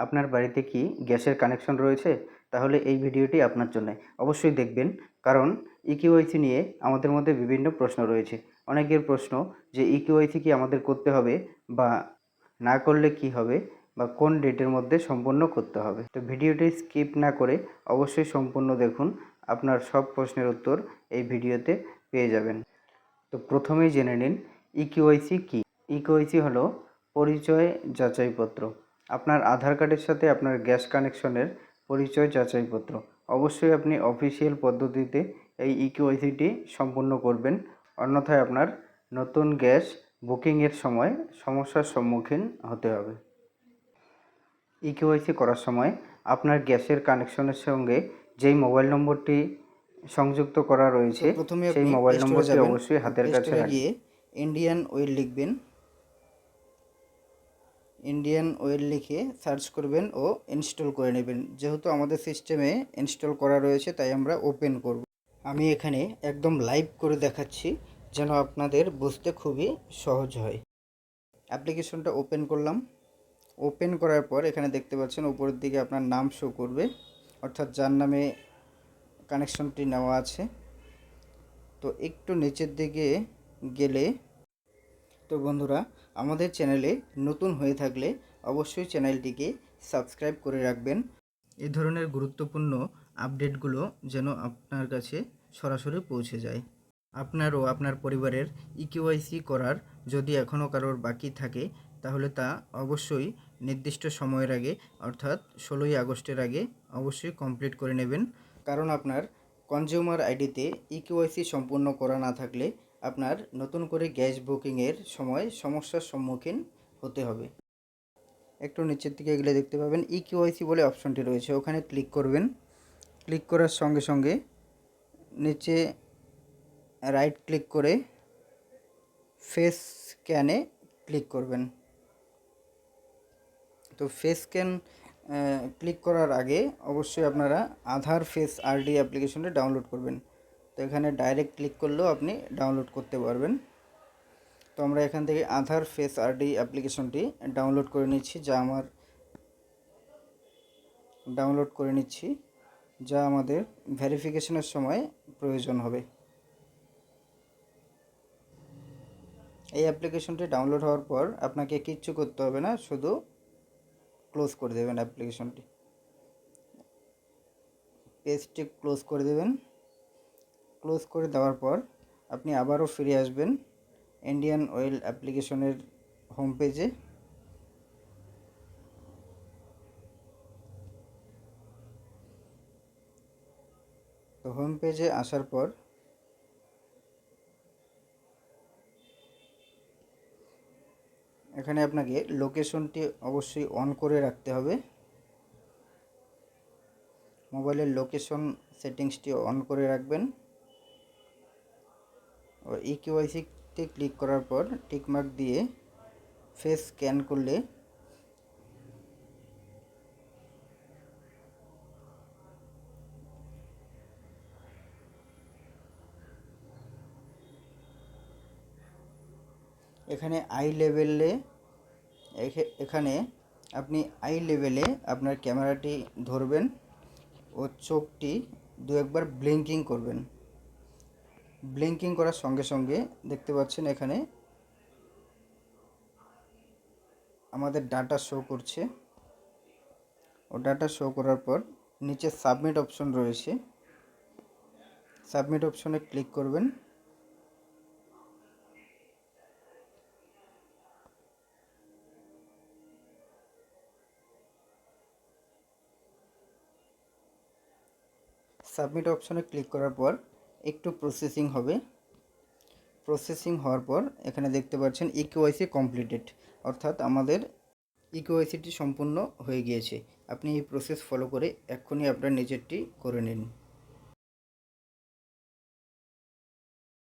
আপনার বাড়িতে কি গ্যাসের কানেকশন রয়েছে? তাহলে এই ভিডিওটি আপনার জন্যে। অবশ্যই দেখবেন, কারণ ইকিউআইসি নিয়ে আমাদের মধ্যে বিভিন্ন প্রশ্ন রয়েছে। অনেকের প্রশ্ন যে ইকিউআইসি কি আমাদের করতে হবে, বা না করলে কি হবে, বা কোন ডেটের মধ্যে সম্পূর্ণ করতে হবে। তো ভিডিওটি স্কিপ না করে অবশ্যই সম্পূর্ণ দেখুন, আপনার সব প্রশ্নের উত্তর এই ভিডিওতে পেয়ে যাবেন। তো প্রথমেই জেনে নিন ইকিউআইসি কী। ইকিউআইসি হলো পরিচয় যাচাইপত্র। আপনার আধার কার্ডের সাথে আপনার গ্যাস কানেকশনের পরিচয় যাচাইপত্র। অবশ্যই আপনি অফিসিয়াল পদ্ধতিতে এই ইকিউআইসিটি সম্পূর্ণ করবেন, অন্যথায় আপনার নতুন গ্যাস বুকিংয়ের সময় সমস্যার সম্মুখীন হতে হবে। ইকিউআইসি করার সময় আপনার গ্যাসের কানেকশনের সঙ্গে যেই মোবাইল নম্বরটি সংযুক্ত করা রয়েছে সেই মোবাইল নম্বরটি অবশ্যই হাতের কাছে গিয়ে ইন্ডিয়ান অয়েল লিখবেন। ইন্ডিয়ান অয়েল লিখে সার্চ করবেন ও ইনস্টল করে নেবেন। যেহেতু আমাদের সিস্টেমে ইনস্টল করা রয়েছে তাই আমরা ওপেন করব। আমি এখানে একদম লাইভ করে দেখাচ্ছি যেন আপনাদের বুঝতে খুবই সহজ হয়। অ্যাপ্লিকেশনটা ওপেন করলাম। ওপেন করার পর এখানে দেখতে পাচ্ছেন উপরের দিকে আপনার নাম শো করবে, অর্থাৎ যার নামে কানেকশনটি নেওয়া আছে। তো একটু নিচের দিকে গেলে, তো বন্ধুরা আমাদের চ্যানেলে নতুন হয়ে থাকলে অবশ্যই চ্যানেলটিকে সাবস্ক্রাইব করে রাখবেন। এই ধরনের গুরুত্বপূর্ণ আপডেটগুলো যেন আপনার কাছে সরাসরি পৌঁছে যায়। আপনার ও আপনার পরিবারের ইকিউআইসি করার যদি এখনও কারোর বাকি থাকে তাহলে তা অবশ্যই নির্দিষ্ট সময়ের আগে, অর্থাৎ 16ই আগস্টের আগে অবশ্যই কমপ্লিট করে নেবেন। কারণ আপনার কনজিউমার আইডিতে ইকিউআইসি সম্পূর্ণ করা না থাকলে আপনার নতুন করে গ্যাস বুকিংয়ের সময় সমস্যার সম্মুখীন হতে হবে। একটু নিচের দিকে গেলে দেখতে পাবেন ইকিউআইসি বলে অপশনটি রয়েছে, ওখানে ক্লিক করবেন। ক্লিক করার সঙ্গে সঙ্গে নিচে রাইট ক্লিক করে ফেস স্ক্যানে ক্লিক করবেন। তো ফেস স্ক্যান ক্লিক করার আগে অবশ্যই আপনারা আধার ফেস আরডি অ্যাপ্লিকেশনটি ডাউনলোড করবেন। তো এখানে ডাইরেক্ট ক্লিক করলেও আপনি ডাউনলোড করতে পারবেন। তো আমরা এখান থেকে আধার ফেস আরডি অ্যাপ্লিকেশনটি ডাউনলোড করে নিচ্ছি, যা আমাদের ভেরিফিকেশনের সময় প্রয়োজন হবে। এই অ্যাপ্লিকেশনটি ডাউনলোড হওয়ার পর আপনাকে কিচ্ছু করতে হবে না, শুধু ক্লোজ করে দেবেন অ্যাপ্লিকেশনটি। পেজটি ক্লোজ করে দেবেন। ক্লোজ করে দেওয়ার পর আপনি আবারও ফিরে আসবেন ইন্ডিয়ান অয়েল অ্যাপ্লিকেশনের হোম পেজে। তো হোম পেজে আসার পর এখানে আপনাকে লোকেশনটি অবশ্যই অন করে রাখতে হবে। মোবাইলের লোকেশন সেটিংসটি অন করে রাখবেন। ও ইকিউআইসিতে ক্লিক করার পর টিকমার্ক দিয়ে ফেস স্ক্যান করলে এখানে এখানে আপনি আই লেভেলে আপনার ক্যামেরাটি ধরবেন ও চোখটি দু একবার ব্লিঙ্কিং করবেন। ব্লিঙ্কিং করার সঙ্গে সঙ্গে দেখতে পাচ্ছেন এখানে আমাদের ডাটা শো করছে। ও ডাটা শো করার পর নিচে সাবমিট অপশন রয়েছে, সাবমিট অপশনে ক্লিক করবেন। সাবমিট অপশনে ক্লিক করার পর একটু প্রসেসিং হবে। প্রসেসিং হওয়ার পর এখানে দেখতে পাচ্ছেন ইকিউআইসি কমপ্লিটেড, অর্থাৎ আমাদের ইকিউআইসিটি সম্পূর্ণ হয়ে গিয়েছে। আপনি এই প্রসেস ফলো করে এক্ষুনি আপনার নিজেরটি করে নিন।